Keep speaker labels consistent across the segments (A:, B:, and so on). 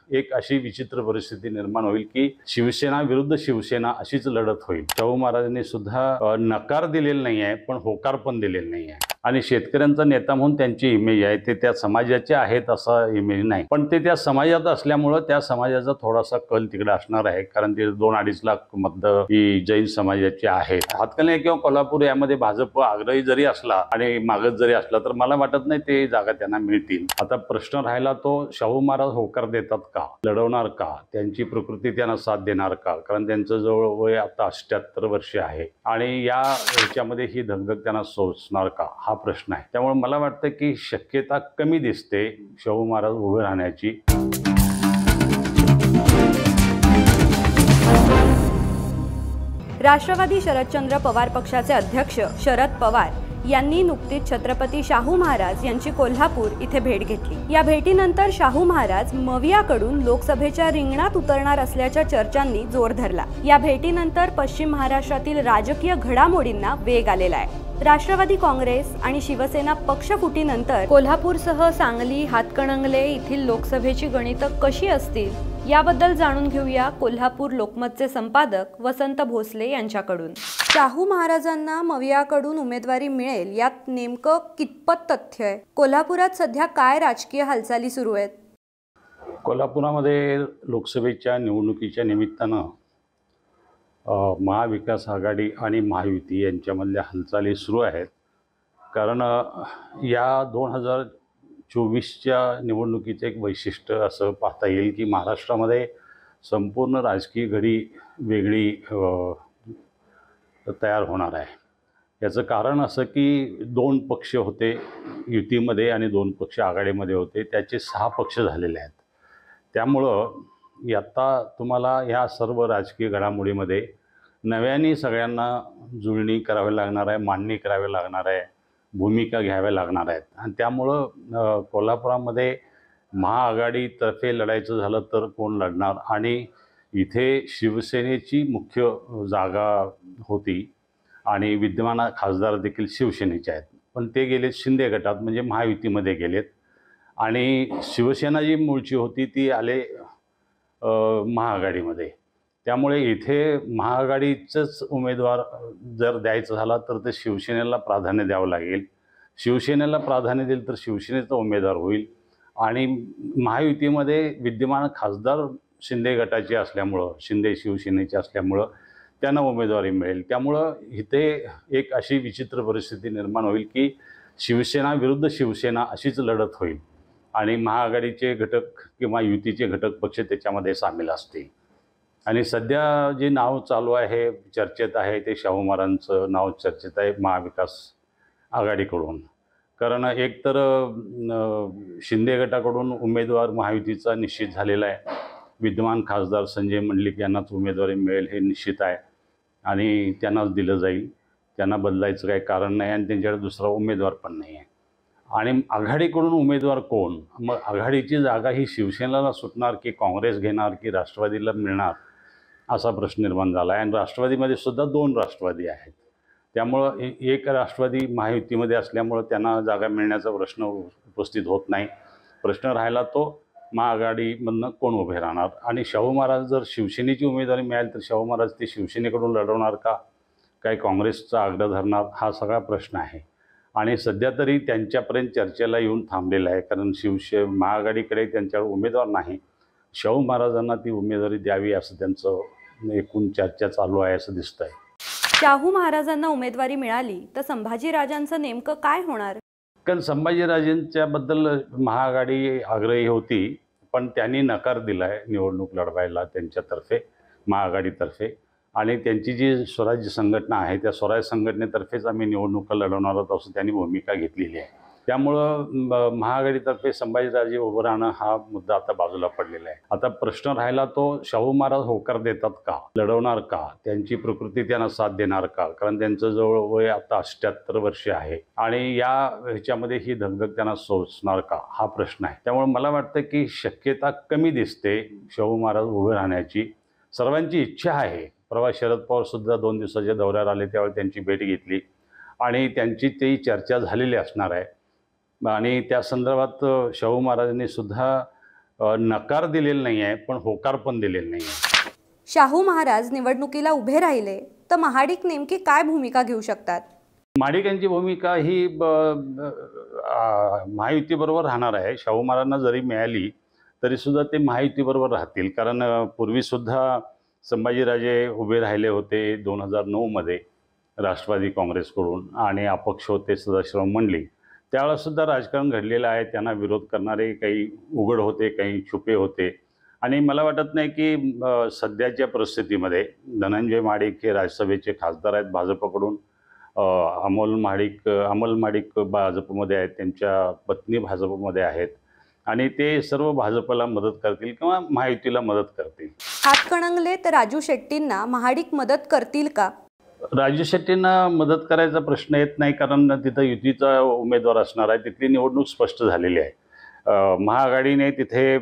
A: एक अशी विचित्र परिस्थिती निर्माण होईल की शिवसेना विरुद्ध शिवसेना अशीच लढत होईल। शाहू महाराजांनी सुद्धा नकार दिलेला नाही आहे, पण होकार पण दिलेला नाही आहे। आणि शेतकऱ्यांचा नेता म्हणून त्यांची इमेज आहे ते त्या समाजाचे आहेत असा इमेज नाही, पण ते त्या समाजात असल्यामुळे त्या समाजाचा थोडासा कल तिकडे असणार आहे, कारण ते 2-2.5 लाख मत ही जैन समाजाची आहेत। हातकणंगले किंवा कोल्हापूर यामध्ये भाजप आग्रही जरी असला आणि मागत जरी असला तर मला वाटत नाही ते जागा त्यांना मिळतील। आता प्रश्न राहिला तो शाहू महाराज होकार देतात का, लढवणार का, त्यांची प्रकृती त्यांना साथ देणार का, कारण त्यांचं जवळ वय आता 78 वर्ष आहे आणि या ह्याच्यामध्ये ही धगधग त्यांना सोसणार का हा प्रश्न आहे। त्यामुळे मला वाटतं की शक्यता कमी दिसते शाहू महाराज उभे राहण्याची।
B: राष्ट्रवादी शरदचंद्र पवार पक्षाचे अध्यक्ष शरद पवार यांनी नुकतीच छत्रपती शाहू महाराज यांची कोल्हापूर इथे भेट घेतली। या भेटीनंतर शाहू महाराज मवियाकडून लोकसभेच्या रिंगणात उतरणार असल्याच्या चर्चांनी जोर धरला। या भेटीनंतर पश्चिम महाराष्ट्रातील राजकीय घडामोडींना वेग आलेला आहे। राष्ट्रवादी काँग्रेस आणि शिवसेना पक्षफुटीनंतर कोल्हापूरसह सांगली, हातकणंगले येथील लोकसभेची गणितं कशी असतील याबद्दल जाणून घेऊया कोल्हापूर लोकमतचे संपादक वसंत भोसले यांच्याकडून। शाहू महाराजांना मवियाकडून उमेदवारी मिळेल यात नेमकं कितपत तथ्य आहे? कोल्हापुरात सध्या काय राजकीय हालचाली सुरू आहेत?
A: कोल्हापुरामध्ये लोकसभेच्या निवडणुकीच्या निमित्तानं महाविकास आघाडी आणि महायुती यांच्यामधल्या हालचाली सुरू आहेत, कारण या 2024च्या निवडणुकीचं एक वैशिष्ट्य असं पाहता येईल की महाराष्ट्रामध्ये संपूर्ण राजकीय घडी वेगळी तयार होणार आहे। याचं कारण असं की 2 पक्ष होते युतीमध्ये आणि 2 पक्ष आघाडीमध्ये होते, त्याचे 6 पक्ष झालेले आहेत। त्यामुळं आता तुम्हाला ह्या सर्व राजकीय घडामोडीमध्ये नव्याने सगळ्यांना जुळणी करावी लागणार आहे, मांडणी करावी लागणार आहे, भूमिका घ्याव्या लागणार आहेत। आणि त्यामुळं कोल्हापुरामध्ये महाआघाडीतर्फे लढायचं झालं तर कोण लढणार, आणि इथे शिवसेनेची मुख्य जागा होती आणि विद्यमान खासदार देखील शिवसेनेचे आहेत, पण ते गेलेत शिंदे गटात म्हणजे महायुतीमध्ये गेलेत, आणि शिवसेना जी मूळची होती ती आले महाआघाडीमध्ये। त्यामुळे इथे महाआघाडीचंच उमेदवार जर द्यायचं झाला तर ते शिवसेनेला प्राधान्य द्यावं लागेल। शिवसेनेला प्राधान्य दिलं तर शिवसेनेचा उमेदवार होईल, आणि महायुतीमध्ये विद्यमान खासदार शिंदे गटाचे असल्यामुळं, शिंदे शिवसेनेचे असल्यामुळं त्यांना उमेदवारी मिळेल। त्यामुळं इथे एक अशी विचित्र परिस्थिती निर्माण होईल की शिवसेना विरुद्ध शिवसेना अशीच लढत होईल आणि महाआघाडीचे घटक किंवा युतीचे घटक पक्ष त्याच्यामध्ये सामील असतील। आणि सध्या जे नाव चालू आहे, चर्चेत आहे, ते शाहू महाराजांचं नाव चर्चेत आहे महाविकास आघाडीकडून, कारण एकतर शिंदे गटाकडून उमेदवार महायुतीचा निश्चित झालेला आहे, विद्यमान खासदार संजय मंडलिक यांनाच उमेदवारी मिळेल हे निश्चित आहे आणि त्यांनाच दिलं जाईल, त्यांना बदलायचं काही कारण नाही आणि त्यांच्याकडे दुसरा उमेदवार पण नाही आहे। आणि आघाडीकडून उमेदवार कोण? मग आघाडीची जागा ही शिवसेनेला सुटणार की काँग्रेस घेणार की राष्ट्रवादीला मिळणार असा प्रश्न निर्माण झाला आहे। आणि राष्ट्रवादीमध्ये सुद्धा 2 राष्ट्रवादी आहेत, त्यामुळं एक राष्ट्रवादी महायुतीमध्ये असल्यामुळं त्यांना जागा मिळण्याचा प्रश्न उपस्थित होत नाही। प्रश्न राहिला तो महाआघाडीमधनं कोण उभे राहणार, आणि शाहू महाराज जर शिवसेनेची उमेदवारी मिळाली तर शाहू महाराज ते शिवसेनेकडून लढवणार का, काय काँग्रेसचा आग्रह धरणार, हा सगळा प्रश्न आहे। आणि सध्या तरी त्यांच्यापर्यंत चर्चेला येऊन थांबलेलं आहे, कारण महाआघाडीकडे त्यांच्यावर उमेदवार नाही, शाहू महाराजांना ती उमेदवारी द्यावी असं त्यांचं एकूण चर्चा चालू आहे असं दिसतंय।
B: शाहू महाराजांना उमेदवारी मिळाली तर संभाजीराजांचं नेमकं काय होणार?
A: कारण संभाजीराजेंच्याबद्दल महाआघाडी आग्रही होती, पण त्यांनी नकार दिला आहे निवडणूक लढवायला त्यांच्यातर्फे, महाआघाडीतर्फे, आणि त्यांची जी स्वराज्य संघटना आहे त्या स्वराज्य संघटनेतर्फेच आम्ही निवडणुका लढवणार आहोत असं त्यांनी भूमिका घेतलेली आहे। त्यामुळं महाआघाडीतर्फे संभाजीराजे उभं राहणं हा मुद्दा आता बाजूला पडलेला आहे। आता प्रश्न राहिला तो शाहू महाराज होकार देतात का, लढवणार का, त्यांची प्रकृती त्यांना साथ देणार का, कारण त्यांचं जवळ वय आता 78 वर्ष आहे आणि या ह्याच्यामध्ये ही धगधग त्यांना सोसणार का हा प्रश्न आहे। त्यामुळे मला वाटतं की शक्यता कमी दिसते शाहू महाराज उभे राहण्याची। सर्वांची इच्छा आहे, परवा शरद पवार सुद्धा 2 दिवसाच्या दौऱ्यावर आले त्यावेळी त्यांची भेट घेतली आणि त्यांची ती चर्चा झालेली असणार आहे, आणि त्या संदर्भात शाहू महाराजांनी सुद्धा नकार दिलेला नाही आहे, पण होकार पण दिलेला नाही आहे.
B: शाहू महाराज निवडणुकीला उभे राहिले तर महाडिक नेमकी काय भूमिका घेऊ शकतात?
A: महाडिक यांची भूमिका ही महायुतीबरोबर राहणार आहे. शाहू महाराजांना जरी मिळाली तरीसुद्धा ते महायुतीबरोबर राहतील. कारण पूर्वीसुद्धा संभाजीराजे उभे राहिले होते 2009मध्ये राष्ट्रवादी काँग्रेसकडून आणि अपक्ष होते सदाशिवराव मंडलिक. त्यावेळेसुद्धा राजकारण घडलेलं आहे. त्यांना विरोध करणारे काही उघड होते, काही छुपे होते. आणि मला वाटत नाही की सध्याच्या परिस्थितीमध्ये धनंजय महाडिक हे राज्यसभेचे खासदार आहेत भाजपकडून. अमोल महाडिक भाजपमध्ये आहेत, त्यांच्या पत्नी भाजपमध्ये आहेत आणि ते सर्व भाजपला मदत करतील किंवा महायुतीला मदत करतील.
B: हातकणंगले तर राजू शेट्टींना महाडिक मदत करतील का?
A: राजू शेट्टींना मदत करायचा प्रश्न येत नाही, कारण तिथं युतीचा उमेदवार असणार आहे. तिथली निवडणूक स्पष्ट झालेली आहे. महाआघाडीने तिथे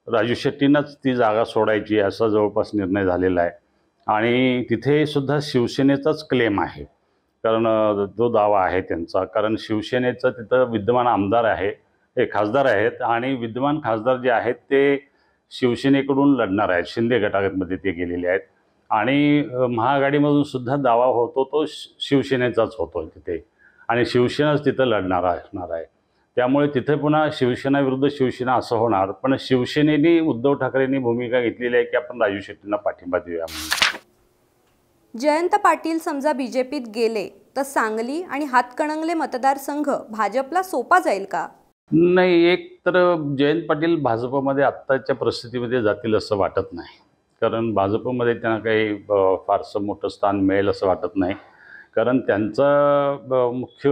A: राजू शेट्टींनाच ती जागा सोडायची असा जवळपास निर्णय झालेला आहे आणि तिथे सुद्धा शिवसेनेचाच क्लेम आहे. कारण तो दावा आहे त्यांचा. कारण शिवसेनेचं तिथं विद्यमान आमदार आहे, हे खासदार आहेत आणि विद्यमान खासदार जे आहेत ते शिवसेनेकडून लढणार आहेत. शिंदे गटामध्ये ते गेलेले आहेत आणि महाआघाडीमधून सुद्धा दावा होतो तो शिवसेनेचाच होतो तिथे आणि शिवसेनाच तिथं असणार आहे. त्यामुळे तिथे पुन्हा शिवसेना विरुद्ध शिवसेना असं होणार. पण शिवसेनेने उद्धव ठाकरेंनी भूमिका घेतलेली आहे की आपण राजू शेट्टींना पाठिंबा देऊया म्हणून.
B: जयंत पाटील समजा बीजेपीत गेले तर सांगली आणि हातकणंगले मतदारसंघ भाजपला सोपा जाईल का?
A: नाही, एक तर जयंत पाटील भाजपमध्ये आत्ताच्या परिस्थितीमध्ये जातील असं वाटत नाही. कारण भाजपमध्ये त्यांना काही फारसं मोठं स्थान मिळेल असं वाटत नाही. कारण त्यांचा मुख्य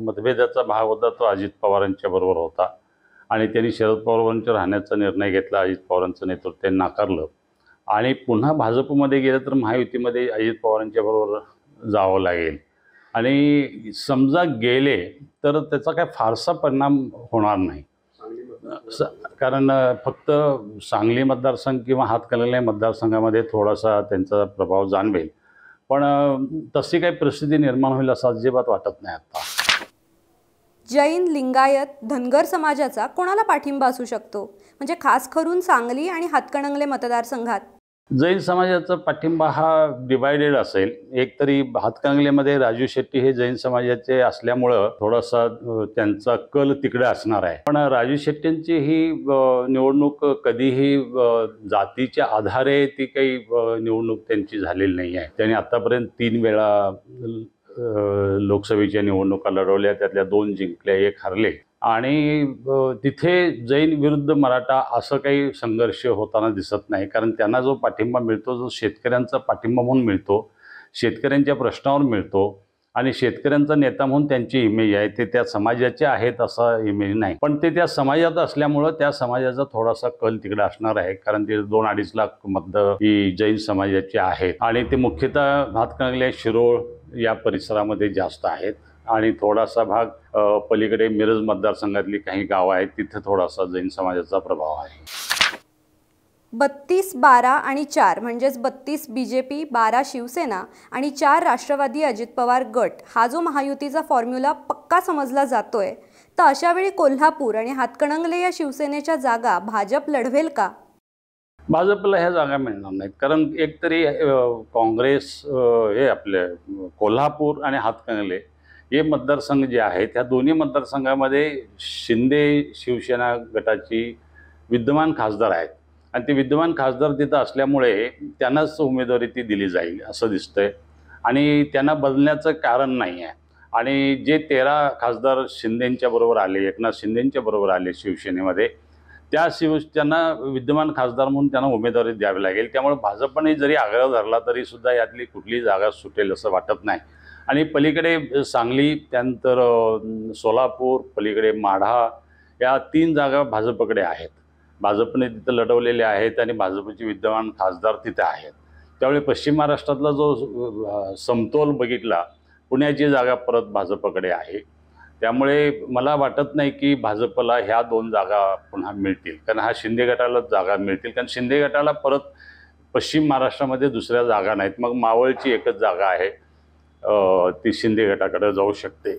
A: मतभेदाचा भाग होता तो अजित पवारांच्या बरोबर होता आणि त्यांनी शरद पवारांच्या राहण्याचा निर्णय घेतला. अजित पवारांचं नेतृत्व त्यांनी नाकारलं आणि पुन्हा भाजपमध्ये गेलं तर महायुतीमध्ये अजित पवारांच्या बरोबर जावं लागेल आणि समजा गेले तर त्याचा काय फारसा परिणाम होणार नाही. कारण फक्त सांगली मतदारसंघ किंवा हातकणंगले मतदारसंघामध्ये थोडासा त्यांचा प्रभाव जाणवेल, पण तशी काही परिस्थिती निर्माण होईल असं अजिबात वाटत नाही आता.
B: जैन, लिंगायत, धनगर समाजाचा कोणाला पाठिंबा असू शकतो, म्हणजे खास करून सांगली आणि हातकणंगले मतदारसंघात?
A: जैन समाजाचा पाठिंबा हा डिवायडेड असेल. एक तरी हातकणंगलेमध्ये राजू शेट्टी हे जैन समाजाचे असल्यामुळं थोडासा त्यांचा कल तिकडे असणार आहे. पण राजू शेट्टींची ही निवडणूक कधीही जातीच्या आधारे ती काही निवडणूक त्यांची झालेली नाही आहे. त्यांनी आतापर्यंत 3 वेळा लोकसभेच्या निवडणुका लढवल्या, त्यातल्या 2 जिंकल्या, 1 हरले आणि तिथे जैन विरुद्ध मराठा असं काही संघर्ष होताना दिसत नाही. कारण त्यांना जो पाठिंबा मिळतो, जो शेतकऱ्यांचा पाठिंबा म्हणून मिळतो, शेतकऱ्यांच्या प्रश्नावर मिळतो आणि शेतकऱ्यांचा नेता म्हणून त्यांची इमेज आहे, ते त्या समाजाचे आहेत असा इमेज नाही. पण ते त्या समाजात असल्यामुळं त्या समाजाचा थोडासा कल तिकडे असणार आहे. कारण ते 2-2.5 लाख मतदार ही जैन समाजाची आहेत आणि ते मुख्यतः हातकणंगले, शिरोळ या परिसरामध्ये जास्त आहेत आणि थोडासा भाग पलीकडे मिरज मतदारसंघातली काही गावं आहेत, तिथे थोडासा जैन समाजाचा प्रभाव आहे.
B: 32, 12 आणि 4 म्हणजेच 32 बीजेपी, 12 शिवसेना आणि 4 राष्ट्रवादी अजित पवार गट हा जो महायुतीचा फॉर्म्युला पक्का समजला जातोय, तर अशावेळी कोल्हापूर आणि हातकणंगले या शिवसेनेच्या जागा भाजप लढवेल का?
A: भाजपला ह्या जागा मिळणार नाहीत. कारण एकतरी काँग्रेस हे आपले कोल्हापूर आणि हातकणंगले हे मतदारसंघ जे आहेत, ह्या दोन्ही मतदारसंघामध्ये शिंदे शिवसेना गटाची विद्यमान खासदार आहेत आणि ते विद्यमान खासदार तिथं असल्यामुळे त्यांनाच उमेदवारी ती दिली जाईल असं दिसतंय आणि त्यांना बदलण्याचं कारण नाही आहे. आणि जे 13 खासदार शिंदेंच्या बरोबर आले, एकनाथ शिंदेंच्या बरोबर आले शिवसेनेमध्ये, त्यांना विद्यमान खासदार म्हणून त्यांना उमेदवारी द्यावी लागेल. त्यामुळे भाजपने जरी आग्रह धरला तरीसुद्धा यातली कुठली जागा सुटेल असं वाटत नाही. आणि पलीकडे सांगली, त्यानंतर सोलापूर, पलीकडे माढा या 3 जागा भाजपकडे आहेत. भाजपने तिथं लढवलेल्या आहेत आणि भाजपचे विद्यमान खासदार तिथे आहेत. त्यामुळे पश्चिम महाराष्ट्रातला जो समतोल बघितला, पुण्याची जागा परत भाजपकडे आहे. त्यामुळे मला वाटत नाही की भाजपला ह्या 2 जागा पुन्हा मिळतील. कारण हा शिंदे गटालाच जागा मिळतील. कारण शिंदे गटाला परत पश्चिम महाराष्ट्रामध्ये दुसऱ्या जागा नाहीत. मग मावळची एकच जागा आहे, ती शिंदे गटाकडे जाऊ शकते.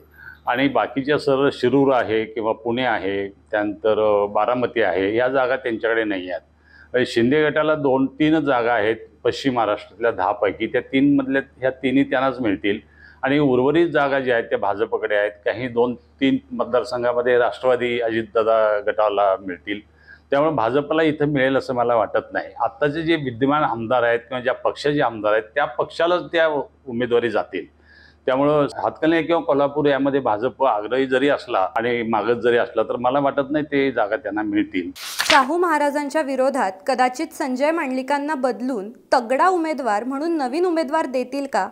A: आणि बाकीच्या सरळ शिरूर आहे किंवा पुणे आहे, त्यानंतर बारामती आहे, या जागा त्यांच्याकडे नाही आहेत. शिंदे गटाला 2-3 जागा आहेत पश्चिम महाराष्ट्रातल्या 10 पैकी, त्या 3मधल्या ह्या 3ही त्यांनाच मिळतील आणि उर्वरित जागा ज्या आहेत त्या भाजपकडे आहेत. काही 2-3 मतदारसंघामध्ये राष्ट्रवादी अजितदादा गटाला मिळतील. त्यामुळे भाजपला इथं मिळेल असं मला वाटत नाही. आत्ताचे जे विद्यमान आमदार आहेत किंवा ज्या पक्षाचे आमदार आहेत त्या पक्षालाच त्या उमेदवारी जातील. त्यामुळं हातकणंगले किंवा कोल्हापूर यामध्ये भाजप आग्रही जरी असला आणि मागत जरी असला तर मला वाटत नाही ते जागा त्यांना मिळतील.
B: शाहू महाराजांच्या विरोधात कदाचित संजय मंडलिकांना बदलून तगडा उमेदवार म्हणून नवीन उमेदवार देतील का?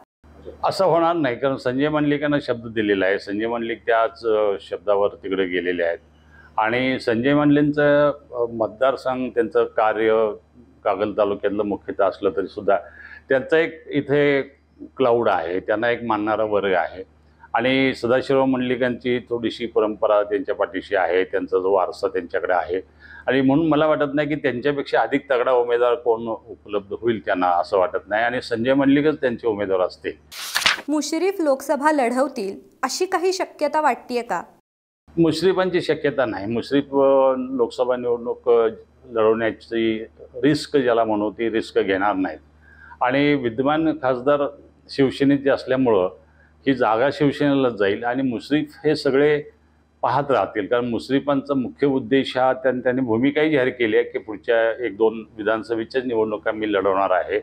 A: असं होणार नाही, कारण संजय मंडलिकांना शब्द दिलेला आहे. संजय मंडलिक त्याच शब्दावर तिकडे गेलेले आहेत आणि संजय मंडलिकांचं मतदारसंघ, त्यांचं कार्य कागल तालुक्यातलं मुख्यतः असलं तरी सुद्धा त्यांचा एक इथे क्लाउड आहे, त्यांना एक मानणारा वर्ग आहे आणि सदाशिवराव मंडलिकांची थोडीशी परंपरा त्यांच्या पाठीशी आहे, त्यांचा जो वारसा त्यांच्याकडे आहे आणि म्हणून मला वाटत नाही की त्यांच्यापेक्षा अधिक तगडा उमेदवार कोण उपलब्ध होईल त्यांना, असं वाटत नाही आणि संजय मंडलिकच त्यांचे उमेदवार असतील.
B: मुश्रीफ लोकसभा लढवतील अशी काही शक्यता वाटतेय का?
A: मुश्रीफांची शक्यता नाही. मुश्रीफ लोकसभा निवडणूक लढवण्याची रिस्क ज्याला म्हणू ती रिस्क घेणार नाहीत आणि विद्यमान खासदार शिवसेनेचे असल्यामुळं ही जागा शिवसेनेलाच जाईल आणि मुश्रीफ हे सगळे पाहत राहतील. कारण मुश्रीफांचा मुख्य उद्देश हा त्यांनी भूमिकाही जाहीर केली आहे की पुढच्या 1-2 विधानसभेच्या निवडणुका मी लढवणार आहे,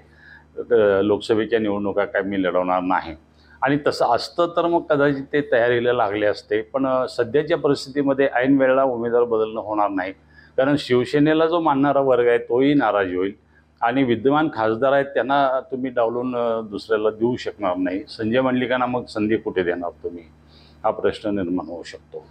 A: लोकसभेच्या निवडणुका काय मी लढवणार नाही. आणि तसं असतं तर मग कदाचित ते तयारीला लागले असते, पण सध्याच्या परिस्थितीमध्ये ऐन वेळेला उमेदवार बदलणं होणार नाही, कारण शिवसेनेला जो मानणारा वर्ग आहे तोही नाराज होईल आणि विद्यमान खासदार आहेत त्यांना तुम्ही डावलून दुसऱ्याला देऊ शकणार नाही. संजय मंडलिकांना मग संधी कुठे देणार तुम्ही, हा प्रश्न निर्माण होऊ शकतो.